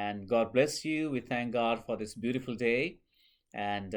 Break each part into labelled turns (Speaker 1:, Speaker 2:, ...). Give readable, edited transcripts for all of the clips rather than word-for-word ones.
Speaker 1: And God bless you. We thank God for this beautiful day. And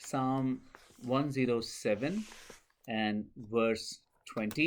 Speaker 1: Psalm 107 and verse 20,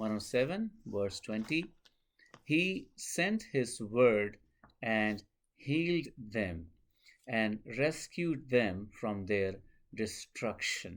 Speaker 1: 107 verse 20. He sent his word and healed them and rescued them from their destruction.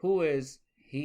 Speaker 1: Who is he?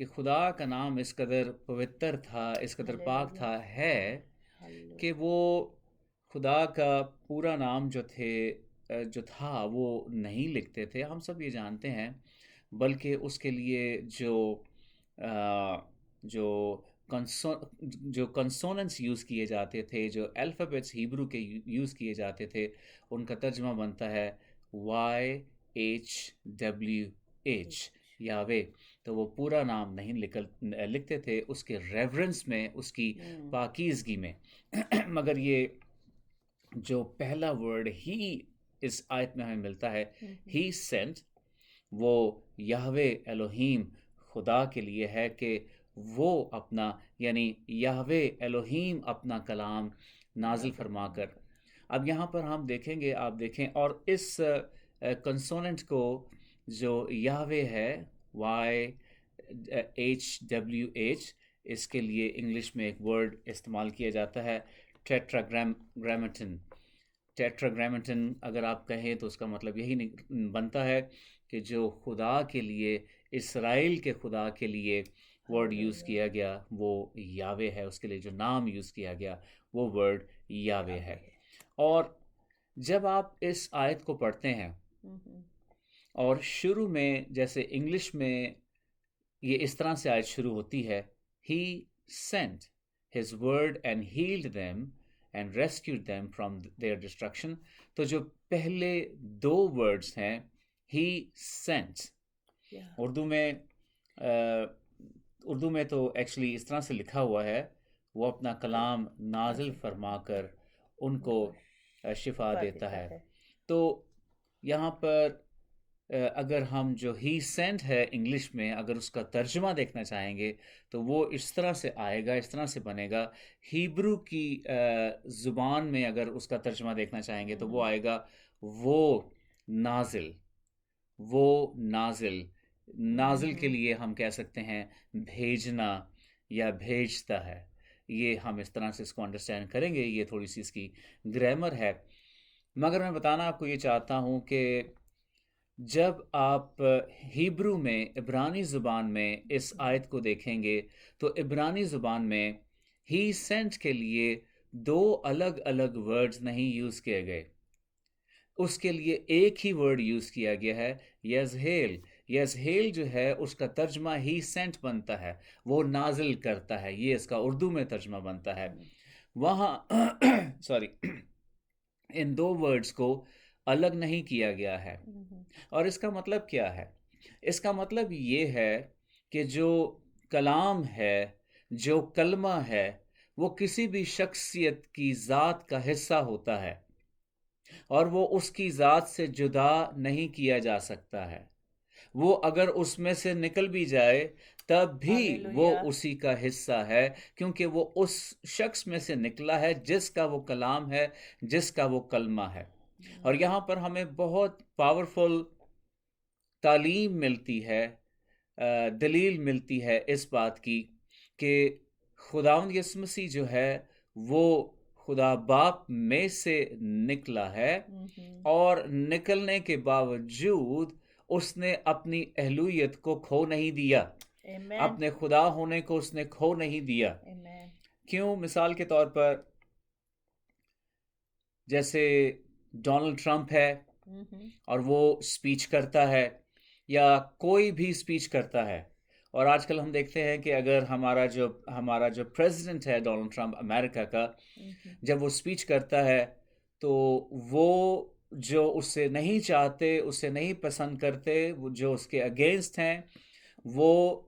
Speaker 1: کہ خدا کا نام اس قدر پوتر تھا، اس قدر پاک تھا ہے کہ وہ خدا کا پورا نام جو تھا وہ نہیں لکھتے تھے. ہم سب یہ جانتے ہیں، بلکہ اس کے لیے جو کنسوننٹس یوز کیے جاتے تھے، جو الفابیٹس ہیبرو کے یوز کیے جاتے تھے، ان کا ترجمہ بنتا ہے YHWH، یاوے. تو وہ پورا نام نہیں لکھتے تھے اس کے ریورنس میں، اس کی پاکیزگی میں. مگر یہ جو پہلا ورڈ ہی اس آیت میں ہمیں ملتا ہے، ہی سینٹ، وہ یہوے الوہیم خدا کے لیے ہے کہ وہ اپنا، یعنی یہوے الوہیم اپنا کلام نازل فرما کر. اب یہاں پر ہم دیکھیں گے، آپ دیکھیں، اور اس کنسوننٹ کو جو یہوے ہے YHWH، اس کے لیے انگلش میں ایک ورڈ استعمال کیا جاتا ہے ٹیٹراگرامیٹن. ٹیٹراگرامیٹن اگر آپ کہیں تو اس کا مطلب یہی بنتا ہے کہ جو خدا کے لیے، اسرائیل کے خدا کے لیے ورڈ یوز کیا گیا وہ یاوے ہے. اس کے لیے جو نام یوز کیا گیا وہ ورڈ یاوے ہے. اور جب آپ اس آیت کو پڑھتے ہیں اور شروع میں جیسے انگلش میں یہ اس طرح سے آیت شروع ہوتی ہے، He sent his word and healed them and rescued them from their destruction. تو جو پہلے دو ورڈز ہیں He sent، اردو میں تو ایکچولی اس طرح سے لکھا ہوا ہے، وہ اپنا کلام نازل فرما کر ان کو شفا دیتا ہے. تو یہاں پر اگر ہم جو ہی سینٹ ہے انگلش میں، اگر اس کا ترجمہ دیکھنا چاہیں گے تو وہ اس طرح سے آئے گا، اس طرح سے بنے گا. ہیبرو کی زبان میں اگر اس کا ترجمہ دیکھنا چاہیں گے تو وہ آئے گا وہ نازل. وہ نازل، نازل کے لیے ہم کہہ سکتے ہیں بھیجنا یا بھیجتا ہے. یہ ہم اس طرح سے اس کو انڈرسٹینڈ کریں گے. یہ تھوڑی سی اس کی گرامر ہے، مگر میں بتانا آپ کو یہ چاہتا ہوں کہ جب آپ ہیبرو میں، عبرانی زبان میں اس آیت کو دیکھیں گے تو عبرانی زبان میں ہی سینٹ کے لیے دو الگ الگ ورڈز نہیں یوز کیے گئے. اس کے لیے ایک ہی ورڈ یوز کیا گیا ہے، یزہیل. یزہیل جو ہے اس کا ترجمہ ہی سینٹ بنتا ہے، وہ نازل کرتا ہے. یہ اس کا اردو میں ترجمہ بنتا ہے. وہاں ان دو ورڈز کو الگ نہیں کیا گیا ہے. اور اس کا مطلب کیا ہے؟ اس کا مطلب یہ ہے کہ جو کلام ہے، جو کلمہ ہے، وہ کسی بھی شخصیت کی ذات کا حصہ ہوتا ہے اور وہ اس کی ذات سے جدا نہیں کیا جا سکتا ہے. وہ اگر اس میں سے نکل بھی جائے تب بھی وہ اسی کا حصہ ہے، کیونکہ وہ اس شخص میں سے نکلا ہے جس کا وہ کلام ہے، جس کا وہ کلمہ ہے. اور یہاں پر ہمیں بہت پاورفل تعلیم ملتی ہے، دلیل ملتی ہے اس بات کی کہ خداوند یسوع مسیح جو ہے وہ خدا باپ میں سے نکلا ہے، اور نکلنے کے باوجود اس نے اپنی الوہیت کو کھو نہیں دیا. اپنے خدا ہونے کو اس نے کھو نہیں دیا. کیوں؟ مثال کے طور پر جیسے ڈونلڈ ٹرمپ ہے اور وہ سپیچ کرتا ہے، یا کوئی بھی سپیچ کرتا ہے، اور آج کل ہم دیکھتے ہیں کہ اگر ہمارا جو پریزیڈنٹ ہے ڈونلڈ ٹرمپ امریکہ کا، جب وہ سپیچ کرتا ہے تو وہ جو اسے نہیں چاہتے، اسے نہیں پسند کرتے، جو اس کے اگینسٹ ہیں، وہ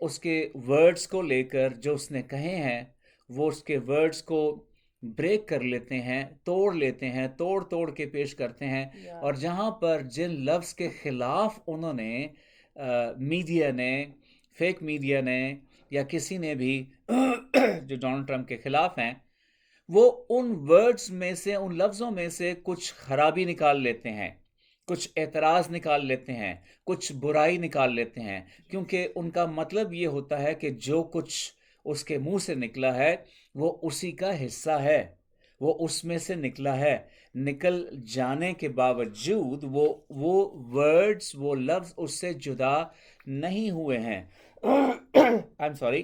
Speaker 1: اس کے ورڈز کو لے کر جو اس نے کہے ہیں، وہ اس کے ورڈز کو بریک کر لیتے ہیں، توڑ لیتے ہیں، توڑ کے پیش کرتے ہیں. اور جہاں پر جن لفظ کے خلاف انہوں نے میڈیا نے، فیک میڈیا نے، یا کسی نے بھی جو ڈونلڈ ٹرمپ کے خلاف ہیں، وہ ان ورڈز میں سے، ان لفظوں میں سے کچھ خرابی نکال لیتے ہیں، کچھ اعتراض نکال لیتے ہیں، کچھ برائی نکال لیتے ہیں، کیونکہ ان کا مطلب یہ ہوتا ہے کہ جو کچھ اس کے منہ سے نکلا ہے وہ اسی کا حصہ ہے، وہ اس میں سے نکلا ہے. نکل جانے کے باوجود وہ ورڈز، وہ لفظ اس سے جدا نہیں ہوئے ہیں. I'm sorry.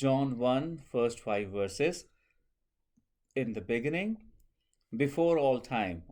Speaker 1: John 1 first 5 verses, in the beginning, before all time।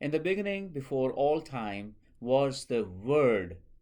Speaker 1: In the beginning, before all time, was the word।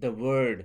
Speaker 1: the word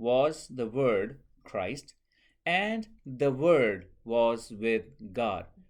Speaker 1: Was the word Christ, and the word was with God।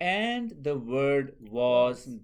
Speaker 1: And the word was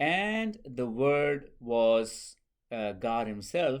Speaker 1: And the word was God himself।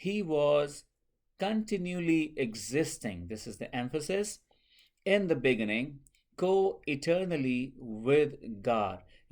Speaker 1: he was continually existing, this is the emphasis, in the beginning, co-eternally with God।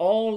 Speaker 1: All,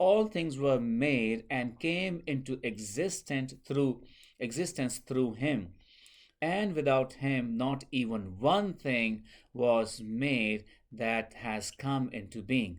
Speaker 1: all things were made and came into existence through him, and without him not even one thing was made that has come into being।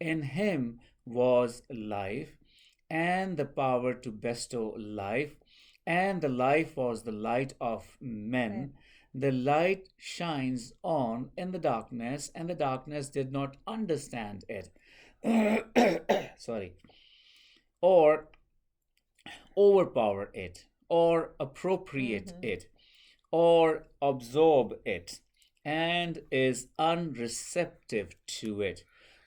Speaker 1: in him was life, and the power to bestow life, and the life was the light of men। The light shines on in the darkness, and the darkness did not understand it sorry, or overpower it, or appropriate it, or absorb it, and is unreceptive to it।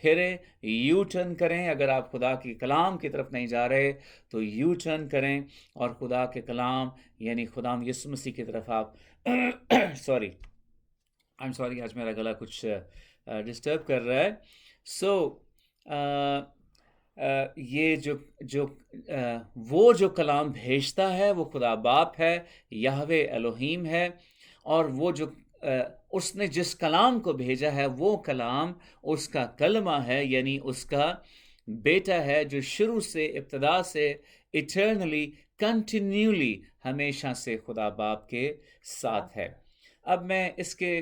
Speaker 1: پھریں، U turn کریں. اگر آپ خدا کے کلام کی طرف نہیں جا رہے تو یو ٹرن کریں اور خدا کے کلام یعنی خدا یسوع مسیح کی طرف آپ سوری آج میرا گلا کچھ ڈسٹرب کر رہا ہے. سو یہ وہ جو کلام بھیجتا ہے وہ خدا باپ ہے، یہوہ الوہیم ہے، اور وہ جو اس نے جس کلام کو بھیجا ہے وہ کلام اس کا کلمہ ہے، یعنی اس کا بیٹا ہے جو شروع سے ابتدا سے ایٹرنلی کنٹینیولی ہمیشہ سے خدا باپ کے ساتھ ہے. اب میں اس کے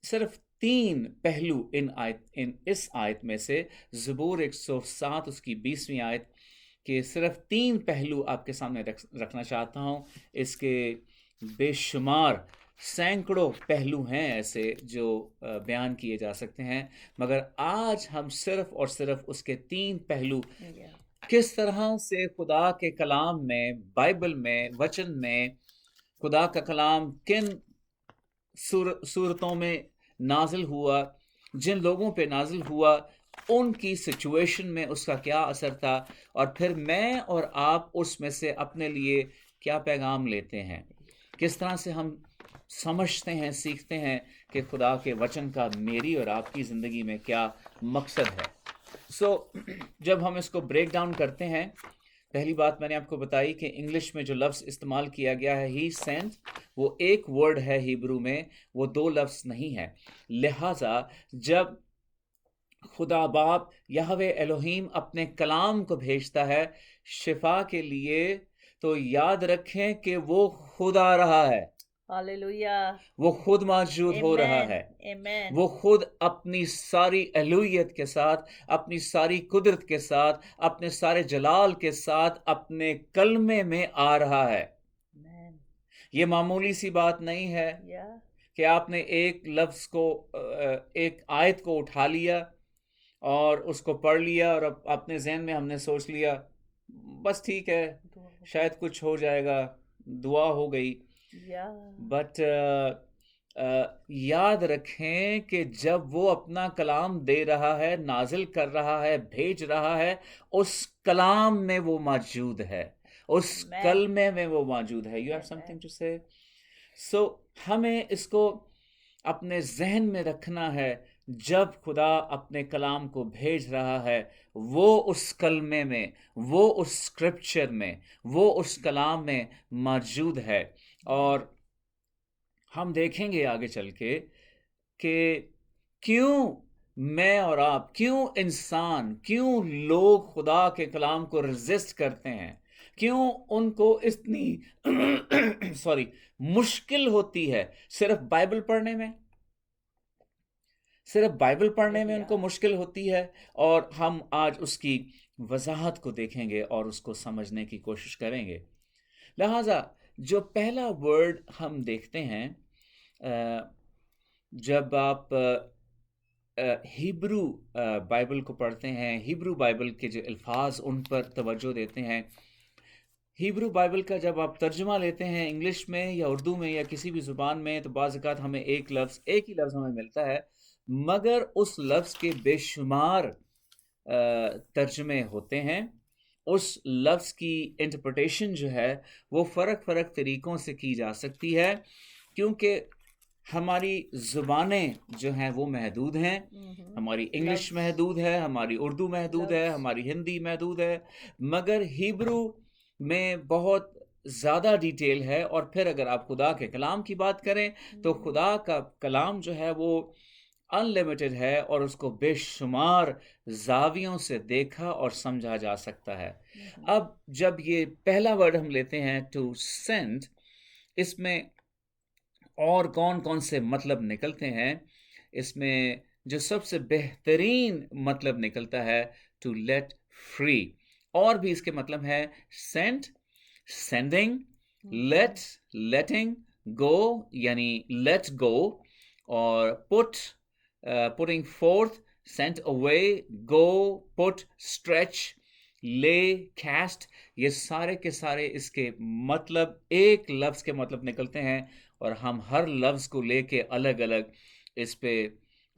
Speaker 1: صرف 3 پہلو اس آیت میں سے زبور 107 اس کی 20ویں آیت کے صرف 3 پہلو آپ کے سامنے رکھنا چاہتا ہوں. اس کے بے شمار سینکڑوں پہلو ہیں ایسے جو بیان کیے جا سکتے ہیں، مگر آج ہم صرف اور صرف اس کے 3 پہلو کس طرح سے خدا کے کلام میں، بائبل میں، وچن میں خدا کا کلام کن صورتوں میں نازل ہوا، جن لوگوں پہ نازل ہوا ان کی سچویشن میں اس کا کیا اثر تھا، اور پھر میں اور آپ اس میں سے اپنے لیے کیا پیغام لیتے ہیں، کس طرح سے ہم سمجھتے ہیں، سیکھتے ہیں کہ خدا کے وچن کا میری اور آپ کی زندگی میں کیا مقصد ہے. جب ہم اس کو بریک ڈاؤن کرتے ہیں، پہلی بات میں نے آپ کو بتائی کہ انگلش میں جو لفظ استعمال کیا گیا ہے ہی سینٹ، وہ ایک ورڈ ہے ہیبرو میں، وہ 2 لفظ نہیں ہے. لہٰذا جب خدا باپ یہوہ الوہیم اپنے کلام کو بھیجتا ہے شفا کے لیے، تو یاد رکھیں کہ وہ خود آ رہا ہے،
Speaker 2: ہاللویہ،
Speaker 1: وہ خود موجود ہو رہا ہے، وہ خود اپنی ساری الوہیت کے ساتھ، اپنی ساری قدرت کے ساتھ، اپنے سارے جلال کے ساتھ اپنے کلمے میں آ رہا ہے. یہ معمولی سی بات نہیں ہے کہ آپ نے ایک لفظ کو، ایک آیت کو اٹھا لیا اور اس کو پڑھ لیا اور اپنے ذہن میں ہم نے سوچ لیا بس ٹھیک ہے شاید کچھ ہو جائے گا، دعا ہو گئی. بٹ یاد رکھیں کہ جب وہ اپنا کلام دے رہا ہے، نازل کر رہا ہے، بھیج رہا ہے، اس کلام میں وہ موجود ہے، اس کلمے میں وہ موجود ہے. You have something to say? ہمیں اس کو اپنے ذہن میں رکھنا ہے، جب خدا اپنے کلام کو بھیج رہا ہے وہ اس کلمے میں، وہ اس اسکرپچر میں، وہ اس کلام میں موجود ہے. اور ہم دیکھیں گے آگے چل کے کہ کیوں میں اور آپ، کیوں انسان، کیوں لوگ خدا کے کلام کو ریزسٹ کرتے ہیں، کیوں ان کو اتنی مشکل ہوتی ہے صرف بائبل پڑھنے میں، ان کو مشکل ہوتی ہے. اور ہم آج اس کی وضاحت کو دیکھیں گے اور اس کو سمجھنے کی کوشش کریں گے. لہٰذا جو پہلا ورڈ ہم دیکھتے ہیں، جب آپ ہیبرو بائبل کو پڑھتے ہیں، ہیبرو بائبل کے جو الفاظ ان پر توجہ دیتے ہیں، ہیبرو بائبل کا جب آپ ترجمہ لیتے ہیں انگلش میں یا اردو میں یا کسی بھی زبان میں، تو بعض اوقات ہمیں ایک ہی لفظ ہمیں ملتا ہے، مگر اس لفظ کے بے شمار ترجمے ہوتے ہیں. اس لفظ کی انٹرپریٹیشن جو ہے وہ فرق طریقوں سے کی جا سکتی ہے، کیونکہ ہماری زبانیں جو ہیں وہ محدود ہیں. ہماری انگلش محدود ہے، ہماری اردو محدود ہے، ہماری ہندی محدود ہے، مگر ہیبرو میں بہت زیادہ ڈیٹیل ہے. اور پھر اگر آپ خدا کے کلام کی بات کریں تو خدا کا کلام جو ہے وہ انلیمیٹڈ ہے اور اس کو بے شمار زاویوں سے دیکھا اور سمجھا جا سکتا ہے. اب جب یہ پہلا ورڈ ہم لیتے ہیں ٹو سینڈ، اس میں اور کون سے مطلب نکلتے ہیں؟ اس میں جو سب سے بہترین مطلب نکلتا ہے ٹو لیٹ فری، اور بھی اس کے مطلب ہے سینڈ، سینڈنگ، لیٹ، لیٹنگ، گو یعنی لیٹ گو، اور putting forth، sent away، go، put، stretch، lay، cast. یہ سارے کے سارے اس کے مطلب ایک لفظ کے مطلب نکلتے ہیں، اور ہم ہر لفظ کو لے کے الگ الگ اس پہ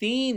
Speaker 1: 3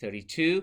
Speaker 1: 32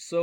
Speaker 1: So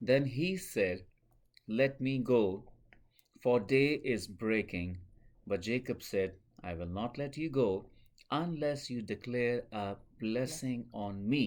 Speaker 1: then he said, let me go, for day is breaking. But Jacob said, I will not let you go unless you declare a blessing on me.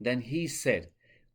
Speaker 1: Then he said,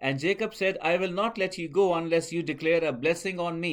Speaker 1: And Jacob said, I will not let you go unless you declare a blessing on me.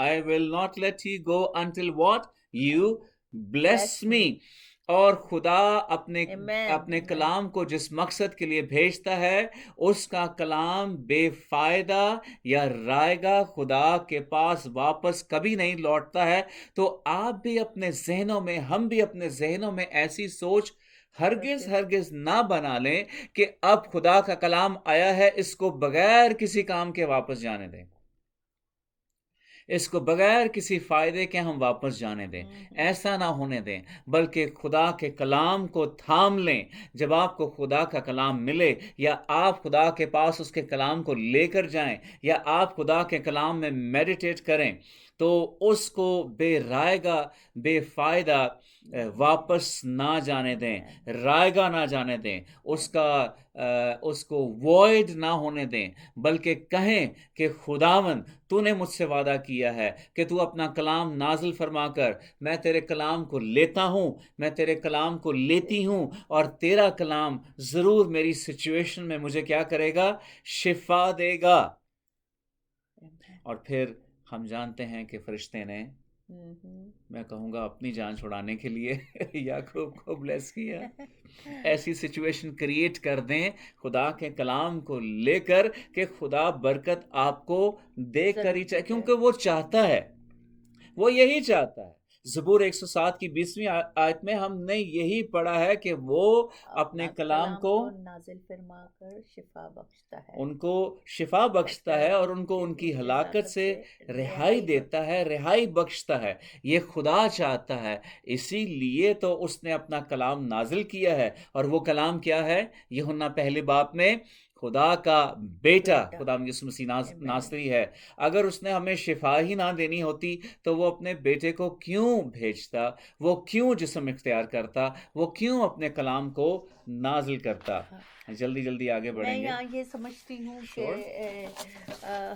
Speaker 1: I will not let you go until what? You bless me. اور خدا اپنے
Speaker 2: Amen.
Speaker 1: کلام کو جس مقصد کے لیے بھیجتا ہے اس کا کلام بے فائدہ یا رائے گا خدا کے پاس واپس کبھی نہیں لوٹتا ہے. تو آپ بھی اپنے ذہنوں میں، ہم بھی اپنے ذہنوں میں ایسی سوچ ہرگز نہ بنا لیں کہ اب خدا کا کلام آیا ہے، اس کو بغیر کسی کام کے واپس جانے دیں، اس کو بغیر کسی فائدے کے ہم واپس جانے دیں. ایسا نہ ہونے دیں، بلکہ خدا کے کلام کو تھام لیں. جب آپ کو خدا کا کلام ملے یا آپ خدا کے پاس اس کے کلام کو لے کر جائیں یا آپ خدا کے کلام میں میڈیٹیٹ کریں تو اس کو بے رائے گا، بے فائدہ واپس نہ جانے دیں، رائے گا نہ جانے دیں، اس کو وائڈ نہ ہونے دیں، بلکہ کہیں کہ خداوند تو نے مجھ سے وعدہ کیا ہے کہ تو اپنا کلام نازل فرما کر، میں تیرے کلام کو لیتا ہوں، میں تیرے کلام کو لیتی ہوں، اور تیرا کلام ضرور میری سچویشن میں مجھے کیا کرے گا؟ شفا دے گا. اور پھر ہم جانتے ہیں کہ فرشتے نے، میں کہوں گا اپنی جان چھڑانے کے لیے یعقوب کو بلیس کیا. ایسی سچویشن کریٹ کر دیں خدا کے کلام کو لے کر کہ خدا برکت آپ کو دے کر ہی چاہے، کیونکہ وہ چاہتا ہے، وہ یہی چاہتا ہے. زبور 107 کی 20ویں آیت میں ہم نے یہی پڑھا ہے کہ وہ اپنے کلام کو
Speaker 2: نازل فرما کر شفا بخشتا ہے،
Speaker 1: ان کو شفا بخشتا ہے اور ان کو ان کی ہلاکت سے رہائی دیتا ہے، رہائی بخشتا ہے. یہ خدا چاہتا ہے، اسی لیے تو اس نے اپنا کلام نازل کیا ہے. اور وہ کلام کیا ہے؟ یوحنا پہلے باب میں خدا کا بیٹا خدا یسوع مسیح ناصری ہے. اگر اس نے ہمیں شفا ہی نہ دینی ہوتی تو وہ اپنے بیٹے کو کیوں بھیجتا؟ وہ کیوں جسم اختیار کرتا؟ وہ کیوں اپنے کلام کو نازل کرتا؟ جلدی آگے بڑھیں گے.
Speaker 2: میں یہاں یہ سمجھتی ہوں کہ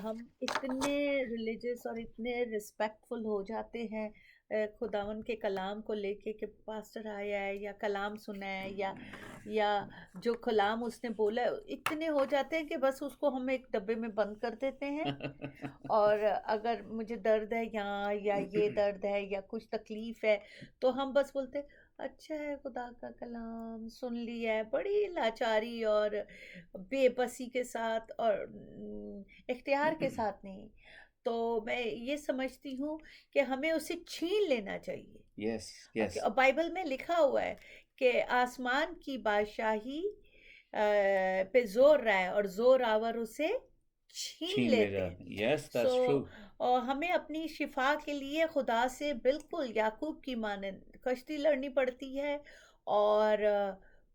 Speaker 2: ہم اتنے ریلیجس اور اتنے رسپیکٹفل ہو جاتے ہیں خداون کے کلام کو لے کے کہ پاسٹر آیا ہے یا کلام سنا ہے یا جو کلام اس نے بولا ہے، اتنے ہو جاتے ہیں کہ بس اس کو ہم ایک ڈبے میں بند کر دیتے ہیں. اور اگر مجھے درد ہے یہاں یا یہ درد ہے یا کچھ تکلیف ہے تو ہم بس بولتے اچھا ہے، خدا کا کلام سن لیا ہے، بڑی لاچاری اور بے بسی کے ساتھ اور اختیار کے ساتھ نہیں. تو میں یہ سمجھتی ہوں کہ ہمیں اسے چھین لینا چاہیے.
Speaker 1: یس
Speaker 2: بائبل میں لکھا ہوا ہے کہ آسمان کی بادشاہی پہ زور رہا ہے اور زور آور اسے چھین لیتے ہیں.
Speaker 1: Yes that's true.
Speaker 2: اور ہمیں اپنی شفا کے لیے خدا سے بالکل یعقوب کی مانند کشتی لڑنی پڑتی ہے. اور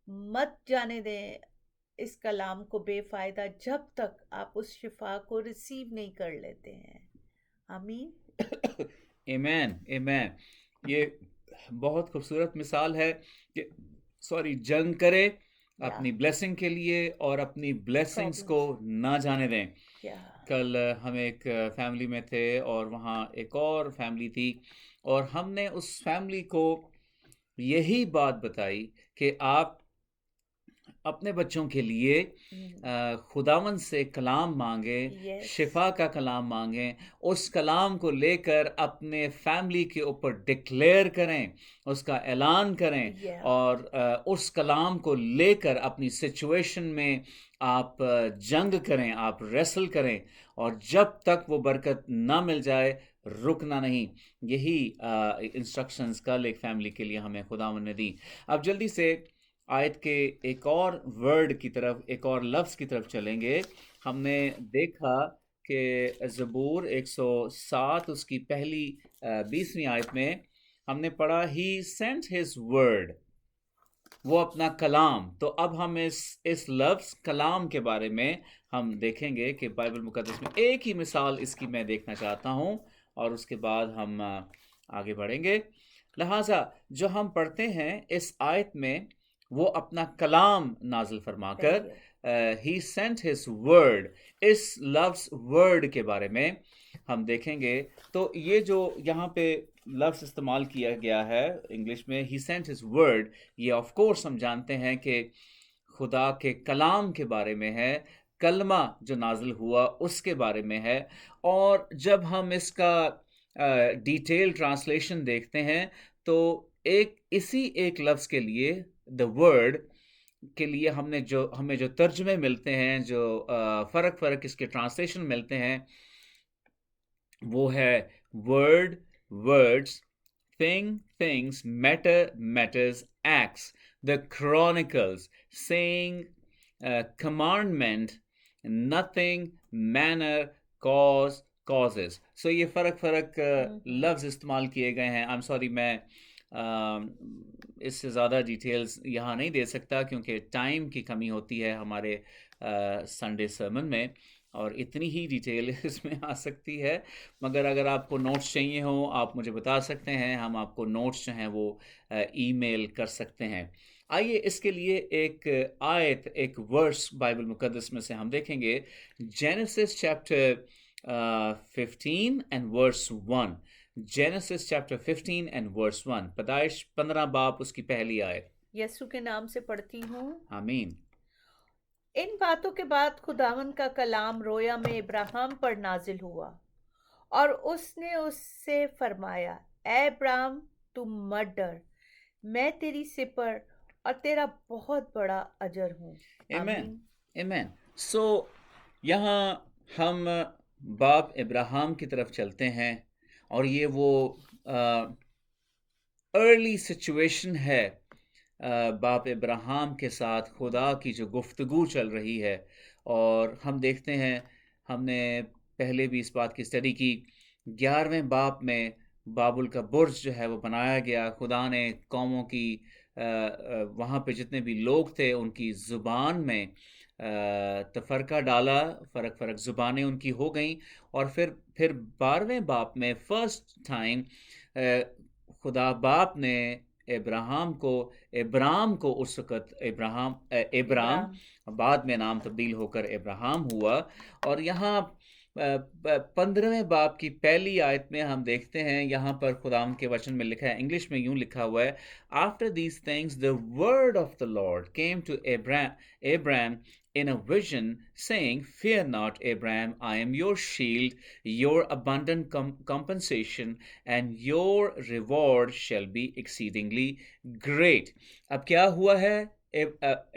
Speaker 2: مت جانے دیں اس کلام کو بے فائدہ جب تک آپ اس شفا کو ریسیو نہیں کر لیتے ہیں. آمین.
Speaker 1: ایمین. یہ بہت خوبصورت مثال ہے کہ جنگ کرے اپنی بلیسنگ کے لیے اور اپنی بلیسنگز کو نہ جانے دیں. کل ہم ایک فیملی میں تھے اور وہاں ایک اور فیملی تھی، اور ہم نے اس فیملی کو یہی بات بتائی کہ آپ اپنے بچوں کے لیے خداوند سے کلام مانگیں، شفا کا کلام مانگیں، اس کلام کو لے کر اپنے فیملی کے اوپر ڈکلیئر کریں، اس کا اعلان کریں، اور اس کلام کو لے کر اپنی سچویشن میں آپ جنگ کریں، آپ ریسل کریں، اور جب تک وہ برکت نہ مل جائے رکنا نہیں. یہی انسٹرکشنز کل ایک فیملی کے لیے ہمیں خداوند نے دی. اب جلدی سے آیت کے ایک اور ورڈ کی طرف، ایک اور لفظ کی طرف چلیں گے. ہم نے دیکھا کہ زبور 107 اس کی پہلی 20ویں آیت میں ہم نے پڑھا ہی سینٹ ہز ورڈ، وہ اپنا کلام. تو اب ہم اس لفظ کلام کے بارے میں ہم دیکھیں گے کہ بائبل مقدس میں ایک ہی مثال اس کی میں دیکھنا چاہتا ہوں اور اس کے بعد ہم آگے بڑھیں گے. لہٰذا جو ہم پڑھتے ہیں اس آیت میں وہ اپنا کلام نازل فرما کر ہی سینٹ ہز ورڈ، اس لفظ ورڈ کے بارے میں ہم دیکھیں گے. تو یہ جو یہاں پہ لفظ استعمال کیا گیا ہے انگلش میں ہی سینٹ ہز ورڈ، یہ آف کورس ہم جانتے ہیں کہ خدا کے کلام کے بارے میں ہے، کلمہ جو نازل ہوا اس کے بارے میں ہے. اور جب ہم اس کا ڈیٹیل ٹرانسلیشن دیکھتے ہیں تو اسی ایک لفظ کے لیے the word کے لیے ہمیں جو ترجمے ملتے ہیں، جو فرق اس کے ٹرانسلیشن ملتے ہیں، وہ ہے word, words, thing, things, matter, matters, acts, the chronicles, saying, commandment, nothing, manner, cause, causes. So یہ فرق لفظ استعمال کیے گئے ہیں. I'm sorry میں اس سے زیادہ ڈیٹیلز یہاں نہیں دے سکتا کیونکہ ٹائم کی کمی ہوتی ہے ہمارے سنڈے سرمن میں، اور اتنی ہی ڈیٹیل اس میں آ سکتی ہے. مگر اگر آپ کو نوٹس چاہیے ہوں آپ مجھے بتا سکتے ہیں، ہم آپ کو نوٹس جو ہیں وہ ای میل کر سکتے ہیں. آئیے اس کے لیے ایک آیت، ایک ورس بائبل مقدس میں سے ہم دیکھیں گے. Genesis chapter 15 and verse 1. Genesis chapter 15 and verse 1. پیدائش 15 باب اس کی پہلی آیت.
Speaker 2: یسوع کے نام سے پڑھتی ہوں.
Speaker 1: آمین.
Speaker 2: ان باتوں کے بعد خداوند کا کلام رویا میں ابراہیم پر نازل ہوا اور اس نے اس سے فرمایا، اے ابراہیم تم مت ڈر، میں تیری سپر اور تیرا بہت بڑا اجر ہوں.
Speaker 1: آمین. آمین. سو یہاں ہم باپ ابراہیم کی طرف چلتے ہیں، اور یہ وہ ارلی سچویشن ہے باپ ابراہیم کے ساتھ خدا کی جو گفتگو چل رہی ہے. اور ہم دیکھتے ہیں، ہم نے پہلے بھی اس بات کی اسٹڈی کی، 11ویں باپ میں بابل کا برج جو ہے وہ بنایا گیا. خدا نے قوموں کی وہاں پہ جتنے بھی لوگ تھے ان کی زبان میں تفرقہ ڈالا، فرق زبانیں ان کی ہو گئیں. اور پھر 12ویں باپ میں فرسٹ ٹائم خدا باپ نے ابراہیم کو اس وقت ابرام بعد میں نام تبدیل ہو کر ابراہیم ہوا. اور یہاں 15ویں باپ کی پہلی آیت میں ہم دیکھتے ہیں، یہاں پر خدا کے وچن میں لکھا ہے، انگلش میں یوں لکھا ہوا ہے، after these things the word of the Lord came to Abram in a vision saying, fear not Abram, I am your shield, your abundant compensation, and your reward shall be exceedingly great. اب کیا ہوا ہے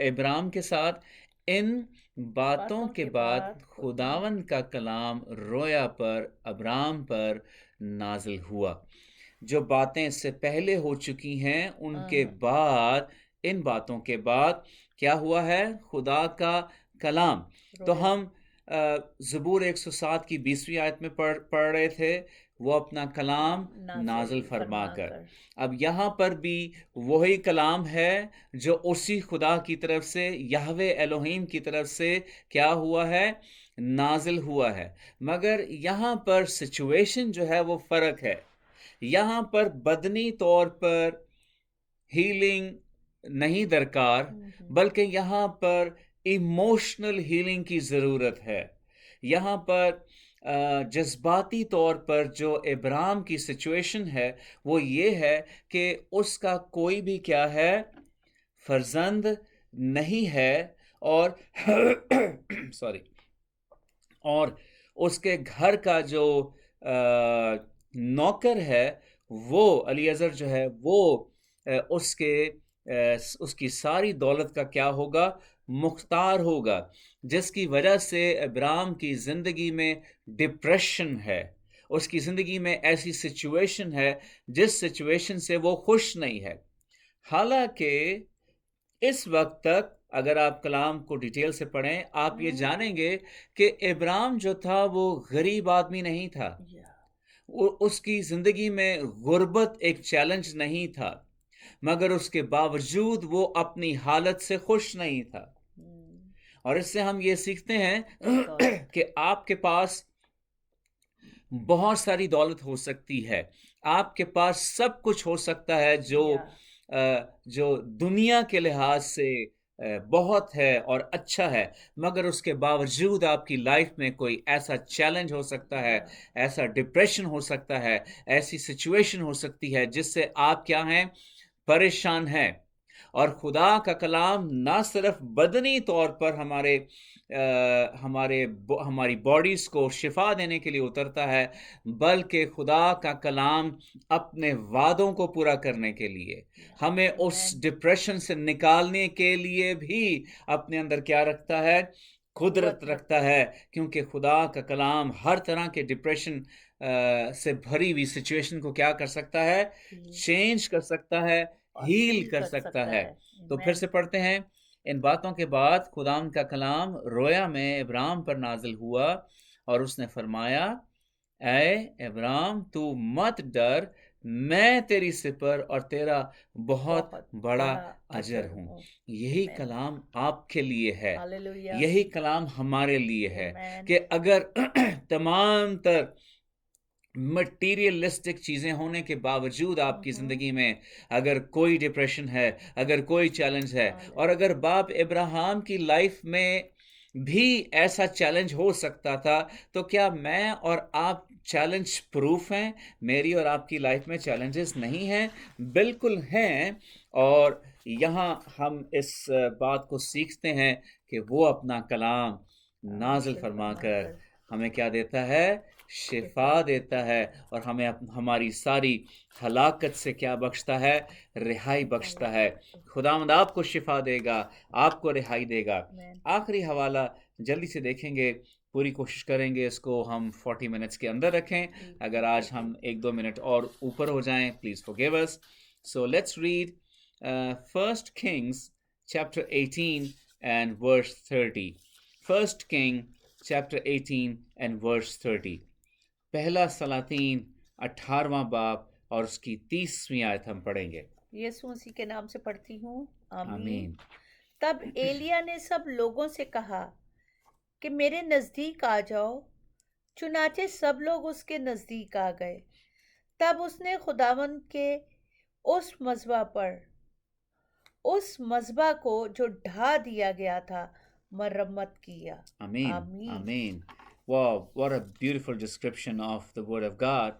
Speaker 1: Abram کے ساتھ؟ ان باتوں کے بعد خداوند کا کلام رویا پر ابرام پر نازل ہوا. جو باتیں اس سے پہلے ہو چکی ہیں ان کے بعد، ان باتوں کے بعد کیا ہوا ہے؟ خدا کا کلام. تو ہم زبور 107 کی 20ویں آیت میں پڑھ رہے تھے، وہ اپنا کلام نازل فرما کر. اب یہاں پر بھی وہی کلام ہے جو اسی خدا کی طرف سے، یہوہ الوہیم کی طرف سے کیا ہوا ہے؟ نازل ہوا ہے. مگر یہاں پر سچویشن جو ہے وہ فرق ہے. یہاں پر بدنی طور پر ہیلنگ نہیں درکار، بلکہ یہاں پر ایموشنل ہیلنگ کی ضرورت ہے. یہاں پر جذباتی طور پر جو ابرام کی سچویشن ہے وہ یہ ہے کہ اس کا کوئی بھی کیا ہے؟ فرزند نہیں ہے، اور اور اس کے گھر کا جو نوکر ہے وہ الیعزر جو ہے وہ اس کی ساری دولت کا کیا ہوگا؟ مختار ہوگا، جس کی وجہ سے ابرام کی زندگی میں ڈپریشن ہے. اس کی زندگی میں ایسی سچویشن ہے جس سچویشن سے وہ خوش نہیں ہے. حالانکہ اس وقت تک اگر آپ کلام کو ڈیٹیل سے پڑھیں آپ یہ جانیں گے کہ ابرام جو تھا وہ غریب آدمی نہیں تھا. اس کی زندگی میں غربت ایک چیلنج نہیں تھا، مگر اس کے باوجود وہ اپنی حالت سے خوش نہیں تھا. اور اس سے ہم یہ سیکھتے ہیں کہ آپ کے پاس بہت ساری دولت ہو سکتی ہے، آپ کے پاس سب کچھ ہو سکتا ہے جو دنیا کے لحاظ سے بہت ہے اور اچھا ہے، مگر اس کے باوجود آپ کی لائف میں کوئی ایسا چیلنج ہو سکتا ہے، ایسا ڈپریشن ہو سکتا ہے، ایسی سچویشن ہو سکتی ہے جس سے آپ کیا ہیں؟ پریشان ہیں. اور خدا کا کلام نہ صرف بدنی طور پر ہماری باڈیز کو شفا دینے کے لیے اترتا ہے، بلکہ خدا کا کلام اپنے وعدوں کو پورا کرنے کے لیے، ہمیں اس ڈپریشن سے نکالنے کے لیے بھی اپنے اندر کیا رکھتا ہے؟ قدرت رکھتا ہے، کیونکہ خدا کا کلام ہر طرح کے ڈپریشن سے بھری ہوئی سچویشن کو کیا کر سکتا ہے؟ چینج کر سکتا ہے، ہیل کر سکتا ہے۔ تو پھر سے پڑھتے ہیں، ان باتوں کے بعد خداوند کا کلام رویا میں ابراہیم پر نازل ہوا اور اس نے فرمایا، اے ابراہیم تو مت ڈر، میں تیری سپر اور تیرا بہت بڑا اجر ہوں۔ یہی کلام آپ کے لیے ہے، یہی کلام ہمارے لیے ہے کہ اگر تمام تر مٹیریلسٹک چیزیں ہونے کے باوجود آپ کی زندگی میں اگر کوئی ڈپریشن ہے، اگر کوئی چیلنج ہے، اور اگر باپ ابراہیم کی لائف میں بھی ایسا چیلنج ہو سکتا تھا، تو کیا میں اور آپ چیلنج پروف ہیں؟ میری اور آپ کی لائف میں چیلنجز نہیں ہیں؟ بالکل ہیں۔ اور یہاں ہم اس بات کو سیکھتے ہیں کہ وہ اپنا کلام نازل فرما کر ہمیں کیا دیتا ہے؟ شفا دیتا ہے، اور ہمیں ہماری ساری ہلاکت سے کیا بخشتا ہے؟ رہائی بخشتا ہے۔ خداوند آپ کو شفا دے گا، آپ کو رہائی دے گا۔ آخری حوالہ جلدی سے دیکھیں گے، پوری کوشش کریں گے اس کو ہم 40 منٹس کے اندر رکھیں۔ اگر آج ہم 1-2 منٹ اور اوپر ہو جائیں، please forgive us. So let's read 1 Kings chapter 18 and verse 30. 1 King chapter 18 and verse 30. پہلا سلاطین 18واں باب اور اس کی 30ویں آیت ہم پڑھیں گے۔
Speaker 2: یسوع مسیح کے نام سے پڑھتی ہوں، آمین۔ تب ایلیا نے سب لوگوں سے کہا کہ میرے نزدیک آ جاؤ، چنانچہ سب لوگ اس کے نزدیک آ گئے۔ تب اس نے خداوند کے اس مذبح کو جو ڈھا دیا گیا تھا مرمت کیا۔
Speaker 1: آمین آمین۔ Wow, what a beautiful description of the word of God.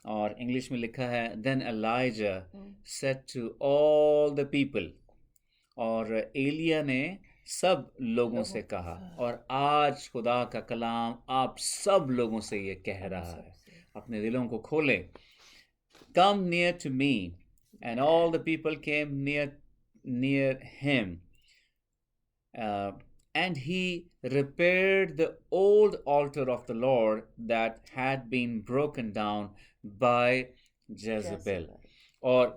Speaker 1: اور انگلش میں لکھا ہے then Elijah said to all the people. اور ایلیا نے سب لوگوں سے کہا، اور آج خدا کا کلام آپ سب لوگوں سے یہ کہہ رہا ہے۔ اپنے دلوں کو کھولیں۔ Come near to me. And all the people came near him. And he repaired the old altar of the Lord that had been broken down by Jezebel. اور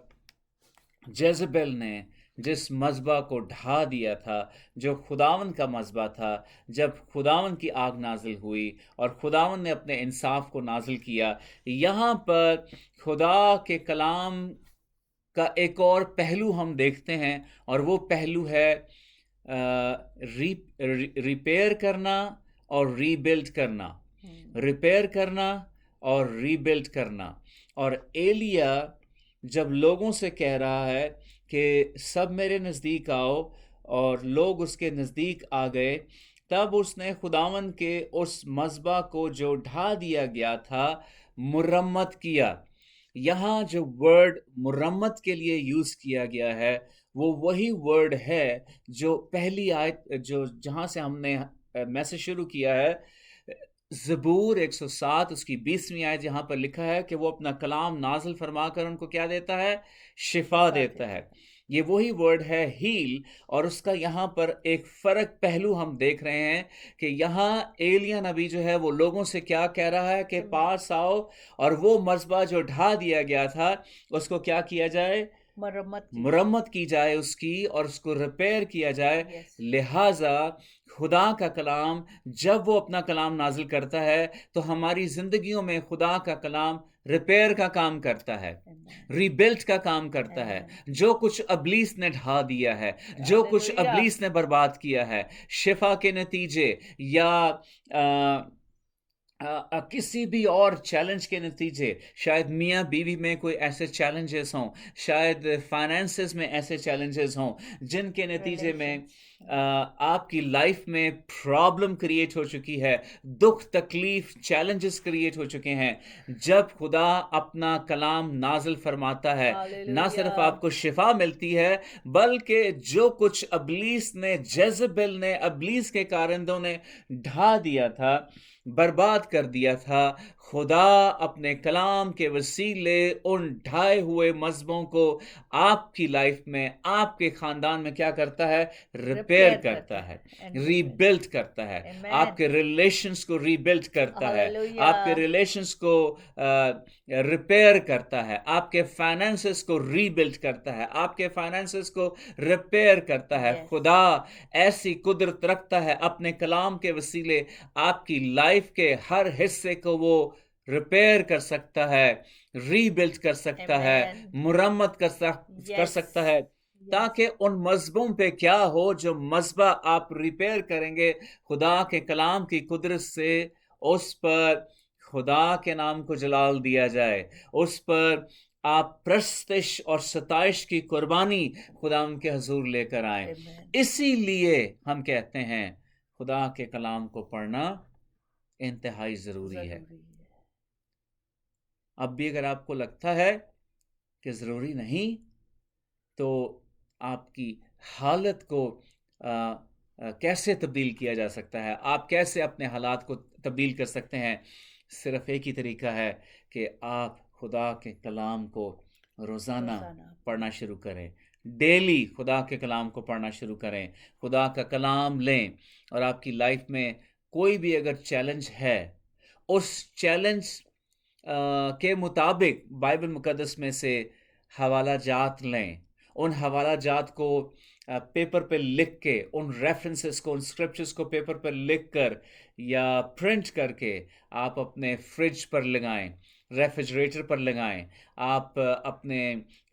Speaker 1: جیزبیل نے جس مذبح کو ڈھا دیا تھا، جو خداوند کا مذبح تھا، جب خداوند کی آگ نازل ہوئی اور خداوند نے اپنے انصاف کو نازل کیا، یہاں پر خدا کے کلام کا ایک اور پہلو ہم دیکھتے ہیں، اور وہ پہلو ہے ریپیئر کرنا اور ری بلڈ کرنا، ریپیئر کرنا اور ری بلڈ کرنا۔ اور ایلیا جب لوگوں سے کہہ رہا ہے کہ سب میرے نزدیک آؤ، اور لوگ اس کے نزدیک آ گئے، تب اس نے خداوند کے اس مذبح کو جو ڈھا دیا گیا تھا مرمت کیا۔ یہاں جو ورڈ مرمت کے لیے یوز کیا گیا ہے، وہ وہی ورڈ ہے جو پہلی آیت جہاں سے ہم نے میسج شروع کیا ہے، زبور 107 اس کی 20ویں آیت، جہاں پر لکھا ہے کہ وہ اپنا کلام نازل فرما کر ان کو کیا دیتا ہے؟ شفا دیتا ہے۔ یہ وہی ورڈ ہے ہیل، اور اس کا یہاں پر ایک فرق پہلو ہم دیکھ رہے ہیں کہ یہاں ایلیا نبی جو ہے وہ لوگوں سے کیا کہہ رہا ہے کہ پاس آؤ، اور وہ مذبح جو ڈھا دیا گیا تھا اس کو کیا کیا جائے؟ مرمت کی جائے اس کی، اور اس کو ریپیئر کیا جائے۔ لہٰذا خدا کا کلام جب وہ اپنا کلام نازل کرتا ہے تو ہماری زندگیوں میں خدا کا کلام ریپیئر کا کام کرتا ہے، ری بلڈ کا کام کرتا ہے۔ جو کچھ ابلیس نے ڈھا دیا ہے، جو کچھ ابلیس نے برباد کیا ہے، شفا کے نتیجے یا کسی بھی اور چیلنج کے نتیجے، شاید میاں بیوی میں کوئی ایسے چیلنجز ہوں، شاید فائنانسز میں ایسے چیلنجز ہوں جن کے نتیجے میں آپ کی لائف میں پرابلم کریٹ ہو چکی ہے، دکھ تکلیف چیلنجز کریٹ ہو چکے ہیں، جب خدا اپنا کلام نازل فرماتا ہے نہ صرف
Speaker 2: Hallelujah.
Speaker 1: آپ کو شفا ملتی ہے بلکہ جو کچھ ابلیس نے، جیزبل نے، ابلیس کے کارندوں نے ڈھا دیا تھا، برباد کر دیا تھا، خدا اپنے کلام کے وسیلے ان ڈھائے ہوئے مذہبوں کو آپ کی لائف میں، آپ کے خاندان میں کیا کرتا ہے؟ ریپیئر
Speaker 2: Repair
Speaker 1: کرتا
Speaker 2: karta
Speaker 1: ہے،
Speaker 2: hai and
Speaker 1: re
Speaker 2: rebuild.
Speaker 1: Blood کرتا ہے، آپ
Speaker 2: Amen.
Speaker 1: کے ریلیشنز کو ری بلڈ کرتا ہے، آپ کے
Speaker 2: Hallelujah.
Speaker 1: ریلیشنز کو ریپیئر کرتا ہے، آپ کے فائنینسز کو ری بلڈ کرتا ہے، آپ کے فائنینسز کو ریپیئر کرتا ہے۔
Speaker 2: Yes.
Speaker 1: خدا ایسی قدرت رکھتا ہے اپنے کلام کے وسیلے آپ کی لائف کے ہر حصے کو وہ ریپیئر کر سکتا ہے، ری بلڈ کر سکتا ہے،
Speaker 2: Amen.
Speaker 1: مرمت کر
Speaker 2: Yes.
Speaker 1: سکتا ہے،
Speaker 2: Yes.
Speaker 1: تاکہ ان مذہبوں پہ کیا ہو جو مذہبہ آپ ریپیئر کریں گے خدا کے کلام کی قدرت سے، اس پر خدا کے نام کو جلال دیا جائے، اس پر آپ پرستش اور ستائش کی قربانی خدا ان کے حضور لے کر آئیں۔
Speaker 2: Amen.
Speaker 1: اسی لیے ہم کہتے ہیں خدا کے کلام کو پڑھنا انتہائی ضروری ہے۔
Speaker 2: ضروری ہے۔
Speaker 1: اب بھی اگر آپ کو لگتا ہے کہ ضروری نہیں تو آپ کی حالت کو کیسے تبدیل کیا جا سکتا ہے؟ آپ کیسے اپنے حالات کو تبدیل کر سکتے ہیں؟ صرف ایک ہی طریقہ ہے کہ آپ خدا کے کلام کو روزانہ پڑھنا شروع کریں، ڈیلی خدا کے کلام کو پڑھنا شروع کریں، خدا کا کلام لیں، اور آپ کی لائف میں کوئی بھی اگر چیلنج ہے اس چیلنج کے مطابق بائبل مقدس میں سے حوالہ جات لیں، ان حوالہ جات کو پیپر پہ لکھ کے، ان ریفرنسز کو، ان اسکرپچرز کو پیپر پر لکھ کر یا پرنٹ کر کے آپ اپنے فریج پر لگائیں، ریفریجریٹر پر لگائیں، آپ اپنے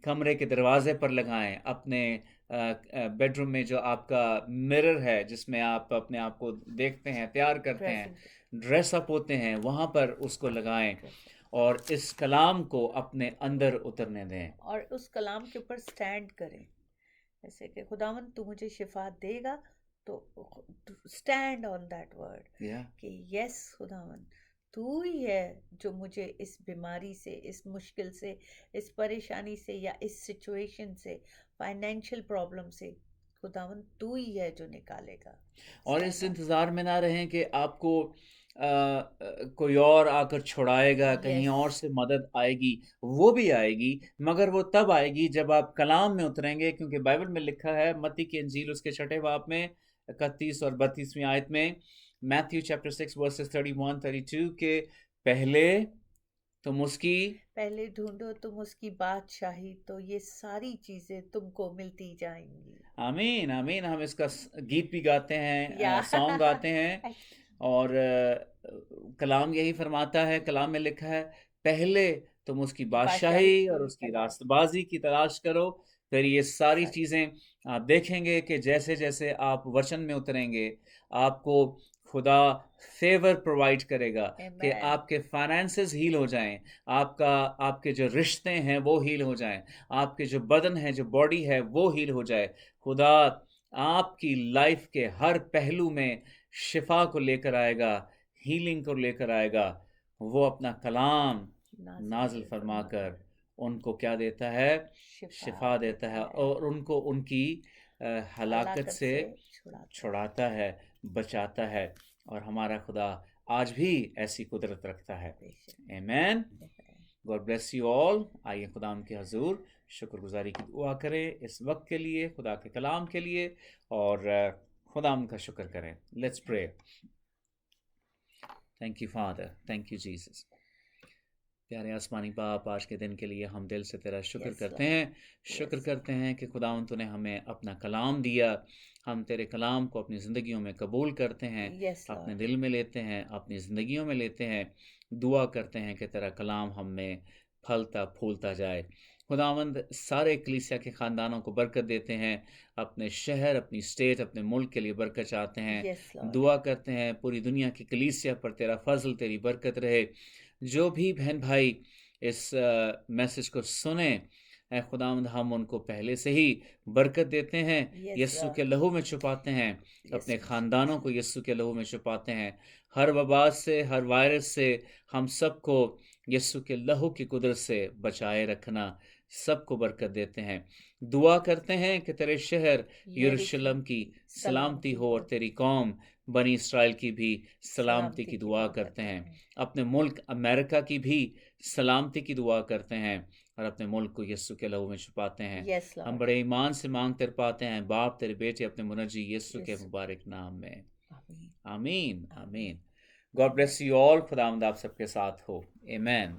Speaker 1: کمرے کے دروازے پر لگائیں، اپنے بیڈ روم میں جو آپ کا مرر ہے جس میں آپ اپنے آپ کو دیکھتے ہیں، تیار کرتے ہیں، ڈریس اپ ہوتے ہیں، وہاں پر اس کو لگائیں اور اس کلام کو اپنے اندر اترنے دیں،
Speaker 2: اور اس کلام کے اوپر سٹینڈ کریں، جیسے کہ خداوند تو مجھے شفا دے گا تو سٹینڈ آن دیٹ ورڈ کہ یس خداوند تو ہی ہے جو مجھے اس بیماری سے، اس مشکل سے، اس پریشانی سے، یا اس سچویشن سے، فائنینشیل پرابلم سے، خداوند تو ہی ہے جو نکالے گا۔
Speaker 1: اور اس انتظار میں نہ رہیں کہ آپ کو کوئی اور آ کر چھڑائے گا، کہیں اور سے مدد آئے گی، وہ بھی آئے گی مگر وہ تب آئے گی جب آپ کلام میں اتریں گے، کیونکہ بائبل میں لکھا ہے متی کی انجیل اس کے 6 باب میں 31 اور 32ویں آیت میں، میتھیو چیپٹر 6 ورسز 31 32 کہ پہلے
Speaker 2: ڈھونڈو تم اس کی بادشاہی تو یہ ساری چیزیں تم کو ملتی جائیں گی۔
Speaker 1: آمین آمین۔ ہم اس کا گیت بھی گاتے ہیں، سانگ گاتے ہیں، اور کلام یہی فرماتا ہے، کلام میں لکھا ہے پہلے تم اس کی بادشاہی اور اس کی راست بازی کی تلاش کرو، پھر یہ ساری چیزیں آپ دیکھیں گے کہ جیسے جیسے آپ وچن میں اتریں گے آپ کو خدا فیور پرووائڈ کرے گا کہ آپ کے فائنینسز ہیل ہو جائیں، آپ کے جو رشتے ہیں وہ ہیل ہو جائیں، آپ کے جو بدن ہے، جو باڈی ہے وہ ہیل ہو جائے۔ خدا آپ کی لائف کے ہر پہلو میں شفا کو لے کر آئے گا، ہیلنگ کو لے کر آئے گا۔ وہ اپنا کلام نازل فرما کر ان کو کیا دیتا ہے؟ شفا دیتا ہے، اور ان کو ان کی ہلاکت سے چھڑاتا ہے، بچاتا ہے، اور ہمارا خدا آج بھی ایسی قدرت رکھتا ہے۔ آمین۔ God bless you all۔ آئیے خدا کے حضور شکر گزاری کی دعا کریں اس وقت کے لیے، خدا کے کلام کے لیے، اور خدا کا شکر کریں۔ Let's pray۔ Thank you Father، thank you Jesus۔ پیارے آسمانی باپ، آج کے دن کے لیے ہم دل سے تیرا شکر کرتے ہیں، شکر کرتے ہیں کہ خداوند تو نے ہمیں اپنا کلام دیا، ہم تیرے کلام کو اپنی زندگیوں میں قبول کرتے ہیں، اپنے دل میں لیتے ہیں، اپنی زندگیوں میں لیتے ہیں، دعا کرتے ہیں کہ تیرا کلام ہم میں پھلتا پھولتا جائے۔ خداوند سارے کلیسیا کے خاندانوں کو برکت دیتے ہیں، اپنے شہر، اپنی اسٹیٹ، اپنے ملک کے لیے برکت چاہتے ہیں، دعا کرتے ہیں پوری دنیا کی کلیسیا پر تیرا فضل، تیری برکت رہے۔ جو بھی بہن بھائی اس میسج کو سنیں، اے خداوند ہم ان کو پہلے سے ہی برکت دیتے ہیں،
Speaker 2: Yes,
Speaker 1: یسوع
Speaker 2: Lord.
Speaker 1: کے لہو میں چھپاتے ہیں،
Speaker 2: Yes,
Speaker 1: اپنے
Speaker 2: Lord.
Speaker 1: خاندانوں کو یسوع کے لہو میں چھپاتے ہیں، ہر وبا سے، ہر وائرس سے ہم سب کو یسوع کے لہو کی قدرت سے بچائے رکھنا، سب کو برکت دیتے ہیں۔ دعا کرتے ہیں کہ تیرے شہر یروشلم کی سلامتی ہو، اور تیری قوم بنی اسرائیل کی بھی سلامتی کی دعا کرتے ہیں۔ اپنے ملک امریکہ کی بھی سلامتی کی دعا کرتے ہیں، اور اپنے ملک کو یسوع کے لہو میں چھپاتے ہیں۔
Speaker 2: Yes, Lord.
Speaker 1: ہم بڑے ایمان سے مانگ تیر پاتے ہیں، باپ تیرے بیٹے اپنے منجی یسوع کے
Speaker 2: یسوع.
Speaker 1: مبارک نام میں،
Speaker 2: آمین.
Speaker 1: آمین آمین۔ گاڈ بلیس یو آل، خداوند آپ سب کے ساتھ ہو، آمین۔